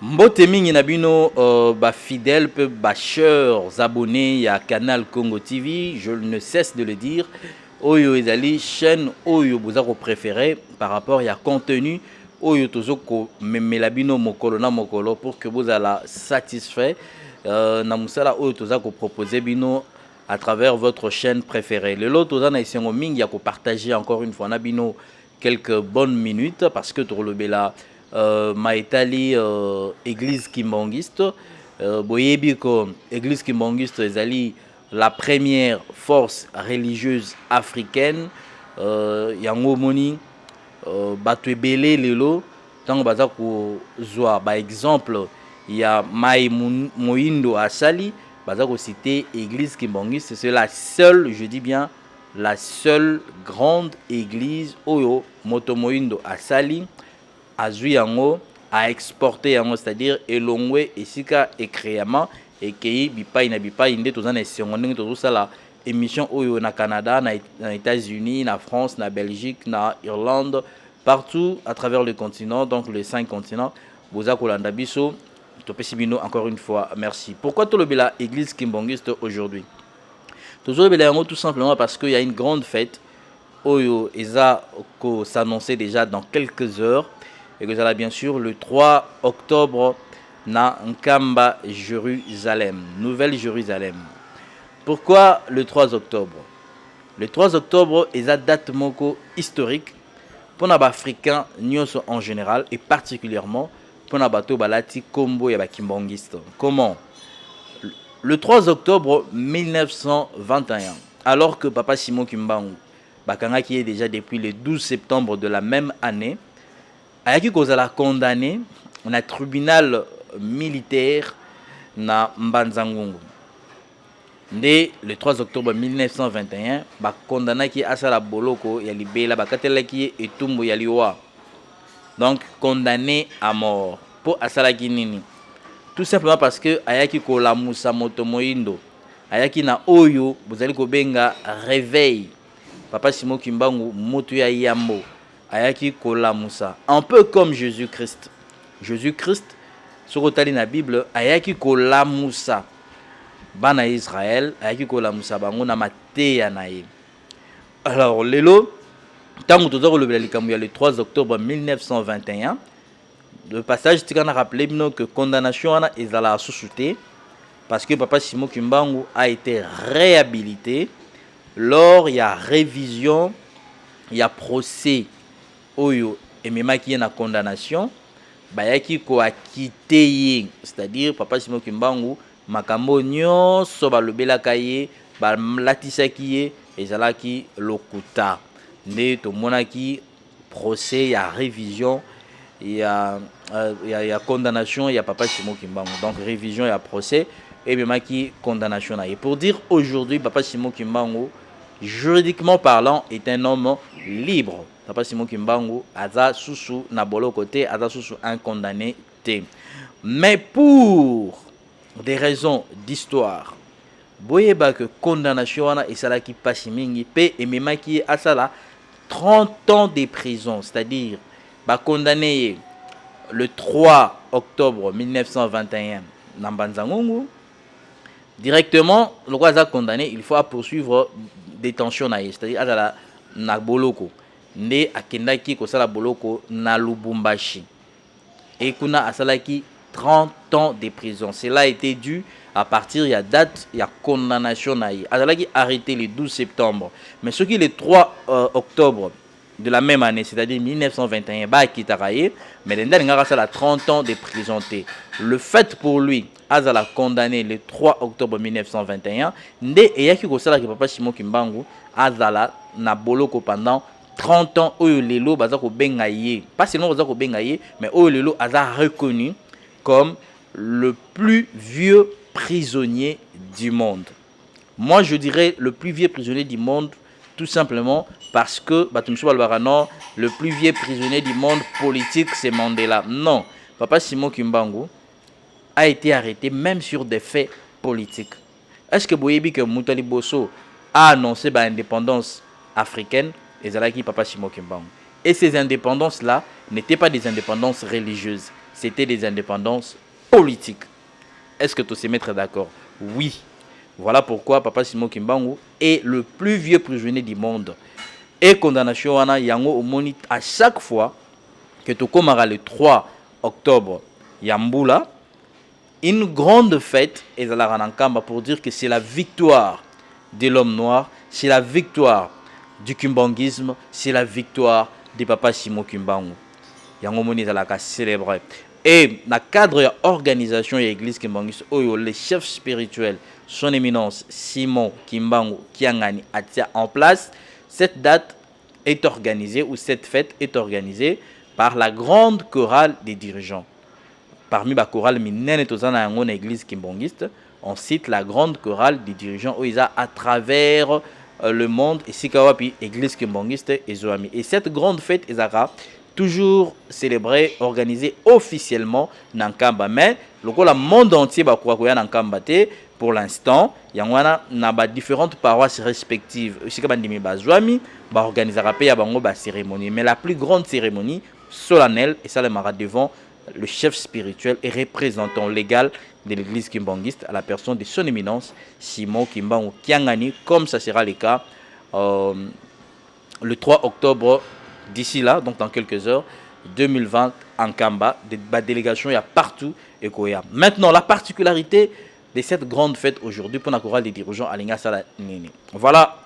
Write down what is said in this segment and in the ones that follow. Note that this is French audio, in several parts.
Mbote mingi na bino fidèles peu chers abonnés à Canal Congo TV, je ne cesse de le dire. Oyo ezali chaîne oyo bozako préféré par rapport à contenu oyo tozoko memela bino mokolo na mokolo pour que vous allez satisfait na musala oyo tozako proposer bino à travers votre chaîne préférée. Le lot tozana isengo mingi ya ko partager encore une fois na bino quelques bonnes minutes parce que tolobela maitali église kimbangiste boyebi ko église kimbangiste ezali la première force religieuse africaine yango moni bato ebele lelo tango baza kozwa ba exemple ya mai moindo asali baza ko citer église kimbangiste. C'est la seule, je dis bien la seule grande église oyo moto moindo asali azui yango a exporter yango, c'est-à-dire elongwe esika ekréama ekei bipai na bipai nde tozana esengo ndenge tozosala émission oyo na Canada, na États-Unis, na France, na Belgique, na Irlande, partout à travers le continent, donc les 5 continents. Boza kolanda biso topesi bino encore une fois merci. Pourquoi tolobela église kimbangiste aujourd'hui? Tozolobela yango tout simplement parce qu'il y a une grande fête oyo eza ko s'annoncer déjà dans quelques heures. Et que ça va bien sûr le 3 octobre na Nkamba, Jérusalem, Nouvelle Jérusalem. Pourquoi le 3 octobre? Le 3 octobre est la date moko historique pour les Africains en général et particulièrement pour les bateaux balati kombo ya bakimbangiste. Comment? Le 3 octobre 1921, alors que Papa Simon Kimbangu bakanga qui est déjà depuis le 12 septembre de la même année, ayaki kozala condamné na tribunal militaire na Mbanzangungu. Nde le 3 octobre 1921 ba condamnaki asala boloko ya libela bakatelaki etumbu ya liwa. Donc condamné à mort pour asala kinini. Tout simplement parce que ayaki kolamusa moto moindo. Ayaki na oyo bozali kobenga réveil. Papa Simon Kimbangu moto ya yambo. Ayaki kolamusa, un peu comme Jésus-Christ. Jésus-Christ, sur la Bible, ayaki kolamusa bana Israël, ayaki kolamusa bango na mateya na ye. Alors, lelo, tango tozako lobela likambo ya le 3 octobre 1921, le passage tikana rappelé bino que condamnation ana ezala sous-souté parce que Papa Simon Kimbangu a été réhabilité lors il y a révision, il y a procès oyo ememaki na condamnation bayaki ko akite, c'est-à-dire Papa Simon Kimbangu makambo nyonso balobelaka ye balatisaki ye ezalaki lokuta nde tomonaki procès ya révision ya condamnation ya Papa Simon Kimbangu. Donc révision ya procès et ememaki condamnation na ye. Pour dire aujourd'hui Papa Simon Kimbangu juridiquement parlant est un homme libre. Papa Simon Kimbangu aza susu na bolo côté aza susu un condamné té. Mais pour des raisons d'histoire, boyeba que condamnation wana esalaki pasi mingi pe ememaki asala 30 ans de prison, c'est-à-dire ba condamné le 3 octobre 1921 na Mbanzangungu. Directement, le roi a condamné, il faut poursuivre détention na, c'est-à-dire azala na boloko. Nde akendaki kosala boloko na Lubumbashi. Et kuna asalaki 30 ans de prison. Cela a été dû à partir de la date de la condamnation na ye. Azalaki arrêté le 12 septembre. Mais ce qui est le 3 octobre de la même année, c'est-à-dire 1921, bah kitaraye, mais l'endal ngara sala 30 ans de prison. Le fait pour lui, azala condamné le 3 octobre 1921, nde eyaki kosala ki Papa Simon Kimbangu azala na boloko pendant 30 ans oyo lelo baza ko benga ye. Pas seulement baza ko benga ye, mais oyo lelo aza reconnu comme le plus vieux prisonnier du monde. Moi je dirais le plus vieux prisonnier du monde tout simplement parce que le plus vieux prisonnier du monde politique c'est Mandela. Non, Papa Simon Kimbangu a été arrêté même sur des faits politiques. Est-ce que Boyebi que Moutali Bosso a annoncé l'indépendance africaine et Zalaki Papa Simon Kimbangu? Et ces indépendances-là n'étaient pas des indépendances religieuses. c'était des indépendances politiques. Est-ce que tu sais mettre d'accord? Oui. Voilà pourquoi Papa Simon Kimbangu est le plus vieux prisonnier du monde. Et condamnation wana yango omoni à chaque fois que tu commences le 3 octobre Yambula, une grande fête et pour dire que c'est la victoire de l'homme noir, c'est la victoire du kimbanguisme, c'est la victoire de Papa Simon Kimbangu. Yango moni ezalaka célébrer. Et dans le cadre de l'organisation de l'église kimbanguiste, les chefs spirituels, son éminence Simon Kimbangu Kiangani a tia en place, cette date est organisée, ou cette fête est organisée par la grande chorale des dirigeants. Parmi la chorale minene tozana yango na église kimbangiste, on cite la grande chorale des dirigeants à travers le monde et sikawapi église kimbangiste et zoami. Et cette grande fête ezara toujours célébrée, organisée officiellement dans Nkamba, mais le monde entier va koya dans Nkamba te pour l'instant. Yangwana na ba différentes paroisses respectives. Sika bandimi bazwami ba organisera pe ya bango ba cérémonie, mais la plus grande cérémonie solennelle et ça le mara devant le chef spirituel et représentant légal de l'église kimbangiste à la personne de son éminence Simon Kimbangu Kiangani, comme ça sera le cas le 3 octobre d'ici là, donc dans quelques heures, 2020 en Kamba. Des délégations il y a partout et Koya. Maintenant, la particularité de cette grande fête aujourd'hui pour la chorale des dirigeants à Linga Sala Nini. Voilà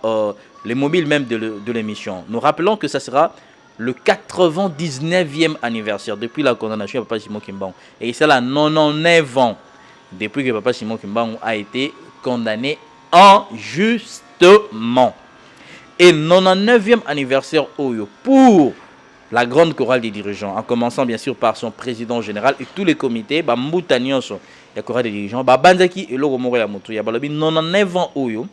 les mobiles même de l'émission. Nous rappelons que ça sera le 99e anniversaire depuis la condamnation de Papa Simon Kimbangu. Et c'est là 99 ans depuis que Papa Simon Kimbangu a été condamné injustement. Et 99e anniversaire pour la grande chorale des dirigeants, en commençant bien sûr par son président général et tous les comités, Bambuta Nyonso, la chorale des dirigeants, Banzaki et Logo Moro ya Moto, ya balobi 99 ans oyo,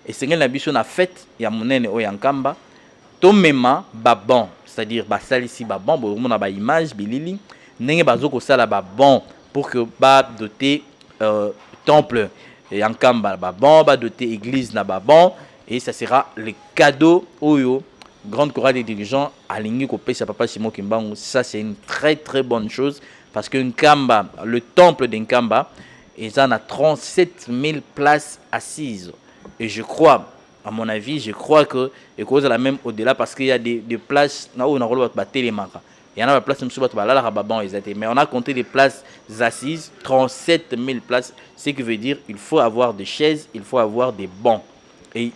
et c'est ngel na biso na fête ya monene oyo Nkamba, tomema babon, c'est-à-dire basalisi babon, bo mona ba image bilili, ndenge bazoko sala babon pour que ba doter temple et Nkamba babon, ba doter église na babon. Et ça sera le cadeau Oyo, grande chorale des dirigeants, à l'ingé qu'on paye sa Papa Simon Kimbangu. Ça, c'est une très très bonne chose. Parce que Nkamba, le temple d'Nkamba, ils en a 37 000 places assises. Et je crois, à mon avis, je crois que et cause la même au-delà, parce qu'il y a des places, il y en a des places, mais on a compté des places assises, 37 000 places. Ce qui veut dire qu'il faut avoir des chaises, il faut avoir des bancs. Et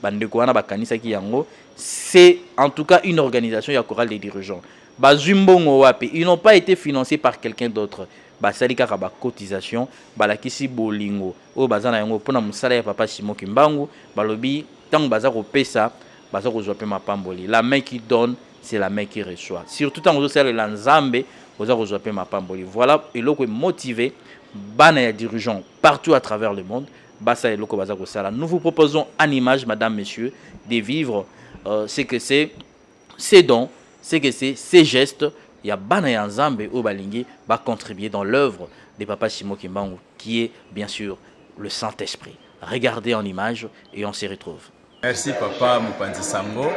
c'est en tout cas une organisation, il y a chorale des dirigeants. Ils n'ont pas été financés par quelqu'un d'autre. Basalika ba cotisation, balakisi bolingo. O bazana yango pona musala ya Papa Simon Kimbangu, balobi tant baza ko pesa, baza ko zope mapamboli. La main qui donne, c'est la main qui reçoit. Surtout tant que le lanzambe, baza ko zope mapamboli. Voilà, et loko motivé bana ya dirigeants partout à travers le monde. Nous vous proposons en image, madame, messieurs, de vivre ce que c'est, ces dons, ce que c'est, ces gestes. Il y a Bana Yanzambe au Balingi va contribuer dans l'œuvre de Papa Simon Kimbangu, qui est bien sûr le Saint-Esprit. Regardez en image et on se retrouve. Merci Papa Mopanzi Sango.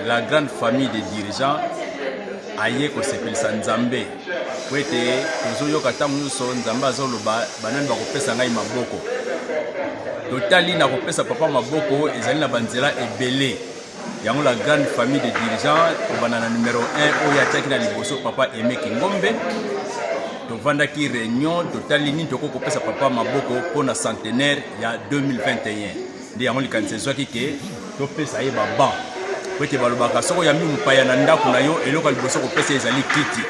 La grande famille des dirigeants aye ko sepelisa Nzambe po ete tozoyoka ntango nyonso Nzambe azoloba banani bakopesa ngai maboko totali na kopesa papa maboko ezali na banzela ebele yango la grande famille de dirigeants tobanda na numéro 1 oyo atiaki na liboso Papa Aimé Kingombe tovandaki réunion totali nini toko kopesa papa maboko mpona centenaire ya 2021 nde yango likanisa ezwaki ke topesa ye baban po ete balobaka soko yambi mopaya na ndako na yo eloko liboso kopesa ezali kiti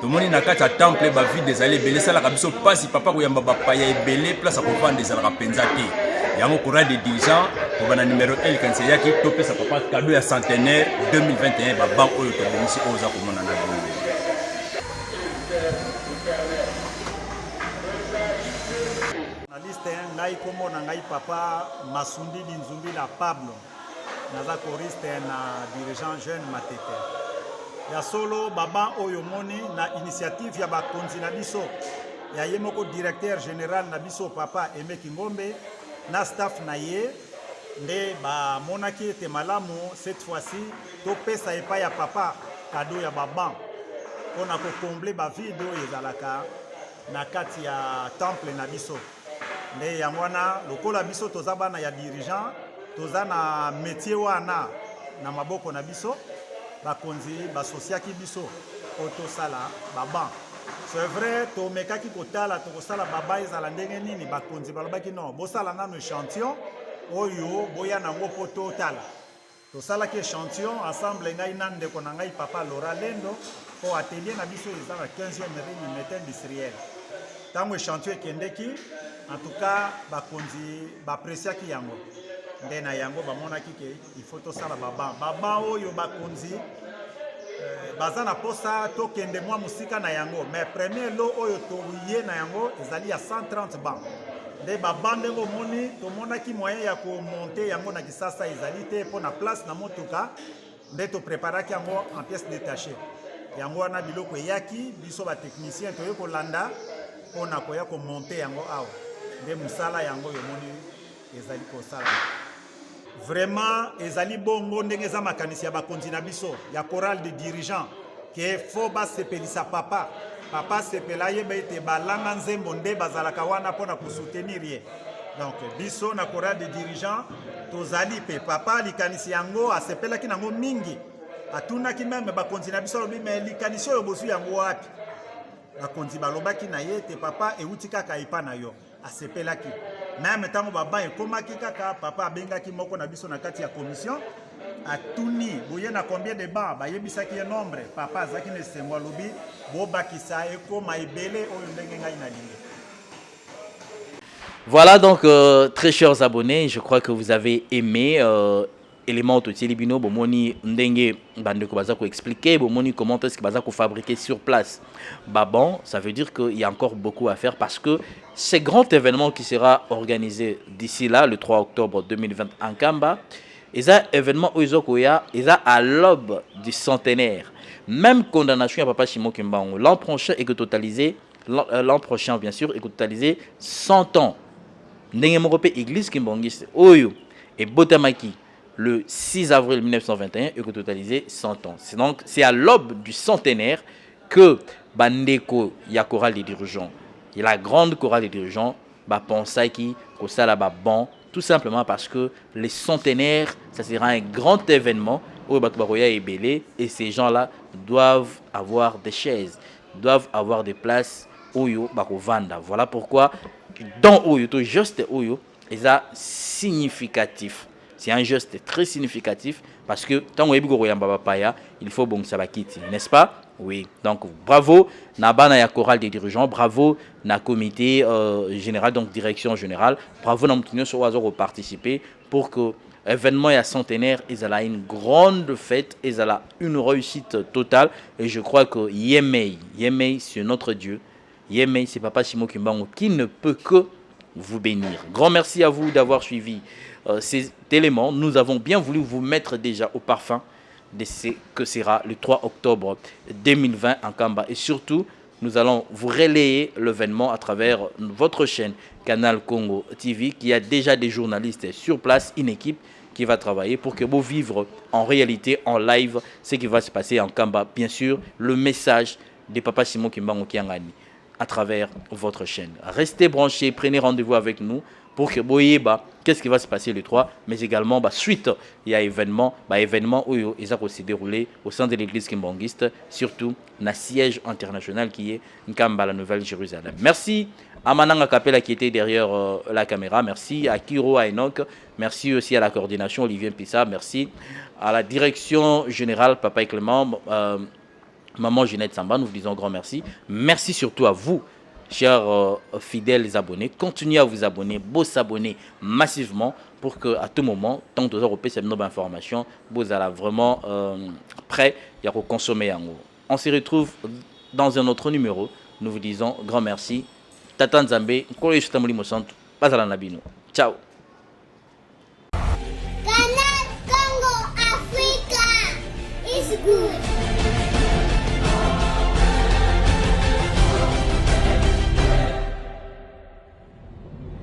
tomoni na kati ya temple bavide ezali ebele esalaka biso mpasi papa koyamba bapaya ebele place akovanda ezalaka mpenza te yango chorale des dirigeants kobana numéro 1 likanisa eyaki topesa papa cadeau ya centenaire 2021 baban oyo tobongisi oyo oza komona na bino na liste ngai kombo na ngai papa Masundi Linzumbi la Pablo naza choriste na dirigeant jeune Matete ya solo baba oyo moni na initiative ya bakonzi na biso ya ye moko directeur général na biso Papa Aimé Kingombe na staff na ye nde ba monaki ete malamu cette fois-ci topesa epai ya papa cadeau ya baban mpona kokomble bavide oyo ezalaka na kati ya temple na biso. Nde yango wana lokola biso toza bana ya dirigeant, toza na métier wana na maboko na biso, bakonzi basosiaki biso po tosala baban. C'est vrai, tomekaki kotala tokosala baba ezala ndenge nini, bakonzi balobaki non, bosala nano échantillon oyo boya nango po totala. Tosalaki échantillon ensemble ngai na ndeko na ngai papa Laura Lendo po atelier na biso ezala 15e réunion industriel. Tango échantillon ekendeki, en tout cas bakonzi bapresiaki yango. Nde na yango bamonaki ke il faut tosala baba. Baba oyo bakonzi baza na posa tokende mwa musika na yango, mais premier lot oyo toye na yango ezali ya 130 bancs. Nde baba ndenge omoni tomonaki moyen ya komonte yango na kisasa ezali te mpo na place na motuka, nde topreparaki yango en pièce détachée. Yango wana biloko eyaki biso batechnicien toye kolanda mpo na koya komonte yango awa. Nde musala yango yomoni ezali kosala. Vraiment ezali bongo ndenge eza makanisi ya bakonzi na biso ya chorale de dirigeants ke fo basepelisa papa sepela yeba ete balanga nzembo nde bazalaka wana mpona kosoutenir ye. Donc biso na chorale de dirigeants tozali pe papa likanisi yango asepelaki nango mingi, atunaki meme bakonzi na biso alobi me likanisi oyo bozwi yango wapi. Bakonzi balobaki na ye te papa euti kaka epa na yo, asepelaki. Même tango baba ekomaki kaka papa abengaki moko na biso na kati ya commission atuni boye na combien de bancs bayebisaki ye nombre, papa azaki na esengo alobi bobakisa ekoma ebele oyo ndenge ngai na lingi. Voilà donc très chers abonnés, je crois que vous avez aimé élément to Tilibino bomoni ndenge bandeko bazako expliquer bomoni comment est-ce que bazako fabriquer sur place. Bon, ça veut dire qu'il y a encore beaucoup à faire parce que ce grand événement qui sera organisé d'ici là le 3 octobre 2020 en Kamba, et ça événement Oizokoya, et ça à l'aube du centenaire. Même condamnation à Papa Shimo Kimbango l'an prochain est que totalisé l'an prochain bien sûr est que totalisé 100 ans. Ndenge moko pe église Kimbangiste Oyo et Botamaki le 6 avril 1921 et que totalisé 100 ans. Donc c'est à l'aube du centenaire que Bandeko ya chorale des dirigeants, et la grande chorale des dirigeants, pensait qui ça là bon, tout simplement parce que les centenaires, ça sera un grand événement où Bakbaroya est belé et ces gens-là doivent avoir des chaises, doivent avoir des places Oyo Bakovanda. Voilà pourquoi dans Oyo, tout juste Oyo, est significatif. C'est un geste très significatif parce que tant que il faut bon sabakiti, n'est-ce pas? Oui. Donc bravo Nabana ya chorale des dirigeants, bravo na comité général, donc direction générale, bravo na moutinyo sur oiseau participer pour que événement ya centenaire ils a une grande fête, ils a une réussite totale et je crois que Yemei c'est notre Dieu. Yemei c'est Papa Shimo Kimbango qui ne peut que vous bénir. Grand merci à vous d'avoir suivi ces éléments. Nous avons bien voulu vous mettre déjà au parfum de ce que sera le 3 octobre 2020 en Kamba. Et surtout, nous allons vous relayer l'événement à travers votre chaîne Canal Congo TV qui a déjà des journalistes sur place, une équipe qui va travailler pour que vous vivre en réalité, en live, ce qui va se passer en Kamba. Bien sûr, le message de Papa Simon Kimbango Kiangani à travers votre chaîne. Restez branchés, prenez rendez-vous avec nous pour que vous voyez qu'est-ce qui va se passer le 3, mais également suite il y a événement où il va se dérouler au sein de l'église kimbangiste, surtout dans le siège international qui est Nkamba, la Nouvelle-Jérusalem. Merci à Mananga Kapela qui était derrière la caméra, merci à Kiro, à Enoch, merci aussi à la coordination Olivier Pissa, merci à la direction générale Papa et Clément, Maman Ginette Samba, nous vous disons grand merci. Merci surtout à vous, chers fidèles abonnés. Continuez à vous abonner, vous s'abonner massivement pour que à tout moment, tant que vous aurez cette nouvelle information, vous allez vraiment prêt à consommer. On se retrouve dans un autre numéro. Nous vous disons grand merci. Tata Nzambe, ciao.